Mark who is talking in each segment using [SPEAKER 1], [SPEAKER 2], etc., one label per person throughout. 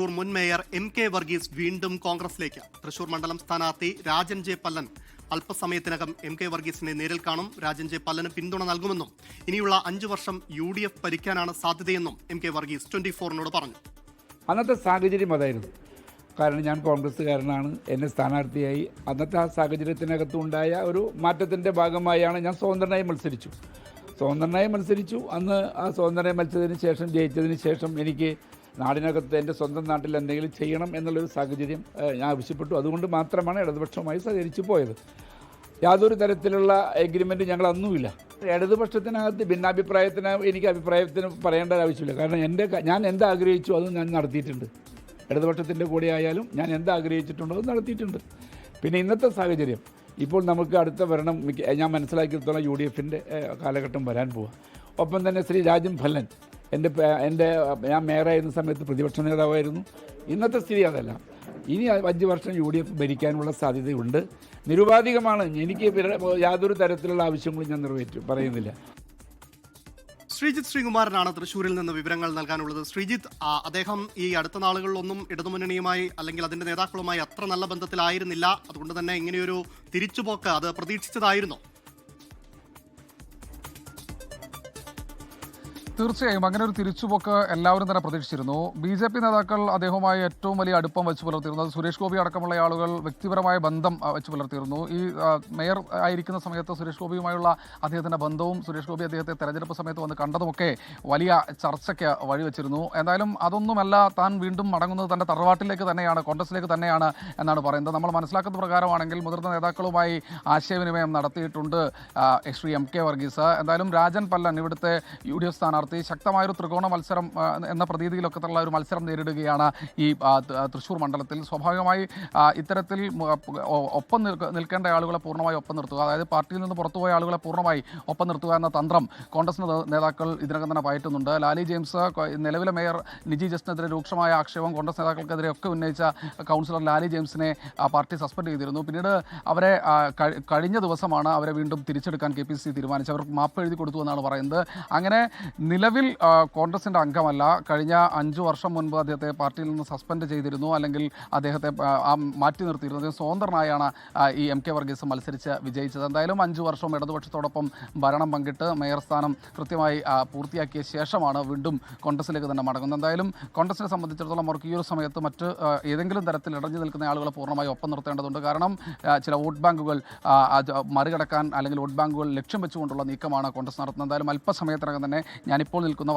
[SPEAKER 1] തൃശൂർ മുൻ mayor MK Varghese വീണ്ടും കോൺഗ്രസിലേക്ക്. തൃശൂർ മണ്ഡലം സ്ഥാനാർത്ഥി രാജൻ ജെ പല്ലൻ അല്പസമയത്തിനകം MK വർഗീസിനെ നേരിൽ കാണും. രാജൻ ജെ പല്ലന് പിന്തുണ നൽകുമെന്നും ഇനിയുള്ള 5 വർഷം UDF ഭരിക്കാനാണ് സാധ്യതയെന്നും MK വർഗീസ് 24-നോട് പറഞ്ഞു.
[SPEAKER 2] അന്നത്തെ സാഹചര്യം അതായിരുന്നു. കാരണം ഞാൻ കോൺഗ്രസ്സുകാരനാണ്, എന്നെ സ്ഥാനാർത്ഥിയായി. അന്നത്തെ ആ സാഹചര്യത്തിനകത്തുണ്ടായ ഒരു മാറ്റത്തിൻ്റെ ഭാഗമായാണ് ഞാൻ സ്വതന്ത്രനായി മത്സരിച്ചു. അന്ന് ആ സ്വതന്ത്രനായി മത്സരത്തിന് ശേഷം ജയിച്ചതിന് ശേഷം എനിക്ക് നാടിനകത്ത് എൻ്റെ സ്വന്തം നാട്ടിൽ എന്തെങ്കിലും ചെയ്യണം എന്നുള്ളൊരു സാഹചര്യം ഞാൻ ആവശ്യപ്പെട്ടു. അതുകൊണ്ട് മാത്രമാണ് ഇടതുപക്ഷവുമായി സഹകരിച്ചു പോയത്. യാതൊരു തരത്തിലുള്ള എഗ്രിമെൻറ്റ് ഞങ്ങൾ അന്നുമില്ല. ഇടതുപക്ഷത്തിനകത്ത് ഭിന്നാഭിപ്രായത്തിന് എനിക്ക് അഭിപ്രായത്തിന് പറയേണ്ട ആവശ്യമില്ല. കാരണം ഞാൻ എന്താഗ്രഹിച്ചു അത് ഞാൻ നടത്തിയിട്ടുണ്ട്. ഇടതുപക്ഷത്തിൻ്റെ കൂടെ ആയാലും ഞാൻ എന്താഗ്രഹിച്ചിട്ടുണ്ടോ അത് നടത്തിയിട്ടുണ്ട്. പിന്നെ ഇന്നത്തെ സാഹചര്യം ഇപ്പോൾ നമുക്ക് അടുത്ത ഭരണം ഞാൻ മനസ്സിലാക്കിയെടുത്തോളം UDFൻ്റെ കാലഘട്ടം വരാൻ പോവുക. ഒപ്പം തന്നെ ശ്രീ രാജൻ പല്ലൻ ഞാൻ മേയറായിരുന്ന സമയത്ത് പ്രതിപക്ഷ നേതാവായിരുന്നു. ഇന്നത്തെ സ്ഥിതി അതല്ല. ഇനി 5 വർഷം UDF ഭരിക്കാനുള്ള സാധ്യതയുണ്ട്. നിരുപാധികമാണ്. എനിക്ക് യാതൊരു തരത്തിലുള്ള ആവശ്യങ്ങളും ഞാൻ പറയുന്നില്ല.
[SPEAKER 1] ശ്രീജിത്ത് ശ്രീകുമാരനാണ് തൃശ്ശൂരിൽ നിന്ന് വിവരങ്ങൾ നൽകാനുള്ളത്. ശ്രീജിത്ത്, അദ്ദേഹം ഈ അടുത്ത നാളുകളിലൊന്നും ഇടതുമുന്നണിയുമായി അല്ലെങ്കിൽ അതിന്റെ നേതാക്കളുമായി അത്ര നല്ല ബന്ധത്തിലായിരുന്നില്ല. അതുകൊണ്ട് തന്നെ ഇങ്ങനെയൊരു തിരിച്ചുപോക്ക് അത് പ്രതീക്ഷിച്ചതായിരുന്നോ?
[SPEAKER 3] തീർച്ചയായും അങ്ങനെ ഒരു തിരിച്ചുപോക്ക് എല്ലാവരും തന്നെ പ്രതീക്ഷിച്ചിരുന്നു. BJP നേതാക്കൾ അദ്ദേഹവുമായി ഏറ്റവും വലിയ അടുപ്പം വെച്ച് പുലർത്തിയിരുന്നത്. സുരേഷ് ഗോപി അടക്കമുള്ള ആളുകൾ വ്യക്തിപരമായ ബന്ധം വെച്ച് പുലർത്തിയിരുന്നു. ഈ മേയർ ആയിരിക്കുന്ന സമയത്ത് സുരേഷ് ഗോപിയുമായുള്ള അദ്ദേഹത്തിൻ്റെ ബന്ധവും സുരേഷ് ഗോപി അദ്ദേഹത്തെ തെരഞ്ഞെടുപ്പ് സമയത്ത് വന്ന് കണ്ടതുമൊക്കെ വലിയ ചർച്ചയ്ക്ക് വഴിവെച്ചിരുന്നു. എന്തായാലും അതൊന്നുമല്ല, താൻ വീണ്ടും മടങ്ങുന്നത് തൻ്റെ തറവാട്ടിലേക്ക് തന്നെയാണ്, കോൺഗ്രസിലേക്ക് തന്നെയാണ് എന്നാണ് പറയുന്നത്. നമ്മൾ മനസ്സിലാക്കുന്ന പ്രകാരമാണെങ്കിൽ മുതിർന്ന നേതാക്കളുമായി ആശയവിനിമയം നടത്തിയിട്ടുണ്ട് ശ്രീ MK വർഗീസ്. എന്തായാലും രാജൻ പല്ലൻ ഇവിടുത്തെ UDF സ്ഥാനാർത്ഥി ശക്തമായൊരു ത്രികോണ മത്സരം എന്ന പ്രതീതിയിലൊക്കെ ഉള്ള ഒരു മത്സരം നേരിടുകയാണ് ഈ തൃശ്ശൂർ മണ്ഡലത്തിൽ. സ്വാഭാവികമായി ഇത്തരത്തിൽ ഒപ്പം നിൽക്കേണ്ട ആളുകളെ പൂർണ്ണമായി ഒപ്പം നിർത്തുക, അതായത് പാർട്ടിയിൽ നിന്ന് പുറത്തുപോയ ആളുകളെ പൂർണ്ണമായി ഒപ്പം നിർത്തുക എന്ന തന്ത്രം കോൺഗ്രസ് നേതാക്കൾ ഇതിനകം തന്നെ പയറ്റുന്നുണ്ട്. ലാലി ജെയിംസ്, നിലവിലെ മേയർ നിജി ജസ്റ്റിനെതിരെ രൂക്ഷമായ ആക്ഷേപം കോൺഗ്രസ് നേതാക്കൾക്കെതിരെ ഒക്കെ ഉന്നയിച്ച കൗൺസിലർ ലാലി ജെയിംസിനെ പാർട്ടി സസ്പെൻഡ് ചെയ്തിരുന്നു. പിന്നീട് അവരെ കഴിഞ്ഞ ദിവസമാണ് അവരെ വീണ്ടും തിരിച്ചെടുക്കാൻ KPCC തീരുമാനിച്ചു. അവർക്ക് മാപ്പ് എഴുതി കൊടുത്തു എന്നാണ് പറയുന്നത്. അങ്ങനെ നിലവിൽ കോൺഗ്രസിൻ്റെ അംഗമല്ല. കഴിഞ്ഞ 5 വർഷം മുൻപ് അദ്ദേഹത്തെ പാർട്ടിയിൽ നിന്ന് സസ്പെൻഡ് ചെയ്തിരുന്നു, അല്ലെങ്കിൽ അദ്ദേഹത്തെ മാറ്റി നിർത്തിയിരുന്നു. അദ്ദേഹം സ്വതന്ത്രനായാണ് ഈ MK വർഗീസ് മത്സരിച്ച് വിജയിച്ചത്. എന്തായാലും 5 വർഷം ഇടതുപക്ഷത്തോടൊപ്പം ഭരണം പങ്കിട്ട് മേയർ സ്ഥാനം കൃത്യമായി പൂർത്തിയാക്കിയ ശേഷമാണ് വീണ്ടും കോൺഗ്രസിലേക്ക് തന്നെ മടങ്ങുന്നത്. എന്തായാലും കോൺഗ്രസിനെ സംബന്ധിച്ചിടത്തോളം അവർക്ക് ഈ ഒരു സമയത്ത് മറ്റ് ഏതെങ്കിലും തരത്തിൽ ഇടഞ്ഞു നിൽക്കുന്ന ആളുകളെ പൂർണ്ണമായി ഒപ്പം നിർത്തേണ്ടതുണ്ട്. കാരണം ചില വോട്ട് ബാങ്കുകൾ മറികടക്കാൻ അല്ലെങ്കിൽ വോട്ട് ബാങ്കുകൾ ലക്ഷ്യം വെച്ചുകൊണ്ടുള്ള നീക്കമാണ് കോൺഗ്രസ് നടത്തുന്നത്. എന്തായാലും അല്പസമയത്തിനകം തന്നെ ഞാനിപ്പോൾ നിൽക്കുന്ന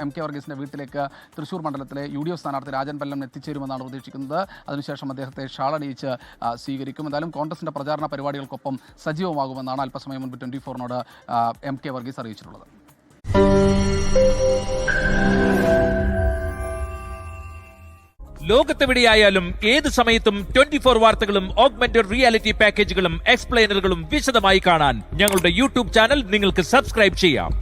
[SPEAKER 3] MK വർഗീസിൻ്റെ വീട്ടിലേക്ക് തൃശ്ശൂർ മണ്ഡലത്തിലെ UDF സ്ഥാനാർത്ഥി രാജൻ പല്ലൻ എത്തിച്ചേരുമെന്നാണ് പ്രതീക്ഷിക്കുന്നത്. അതിനുശേഷം അദ്ദേഹത്തെ ഷാളണിയിച്ച് സ്വീകരിക്കും. എന്തായാലും കോൺഗ്രസിൻ്റെ പ്രചാരണ പരിപാടികൾക്കൊപ്പം സജീവമാകുമെന്നാണ് അല്പസമയം മുൻപ് 24-നോട് MK വർഗീസ് അറിയിച്ചിട്ടുള്ളത്.
[SPEAKER 4] ലോകത്തെവിടെയായാലും ഏത് സമയത്തും 24 വാർത്തകളും ഓഗ്മെന്റഡ് റിയാലിറ്റി പാക്കേജുകളും എക്സ്പ്ലെയിനറുകളും വിശദമായി കാണാൻ ഞങ്ങളുടെ YouTube ചാനൽ നിങ്ങൾക്ക് സബ്സ്ക്രൈബ് ചെയ്യാം.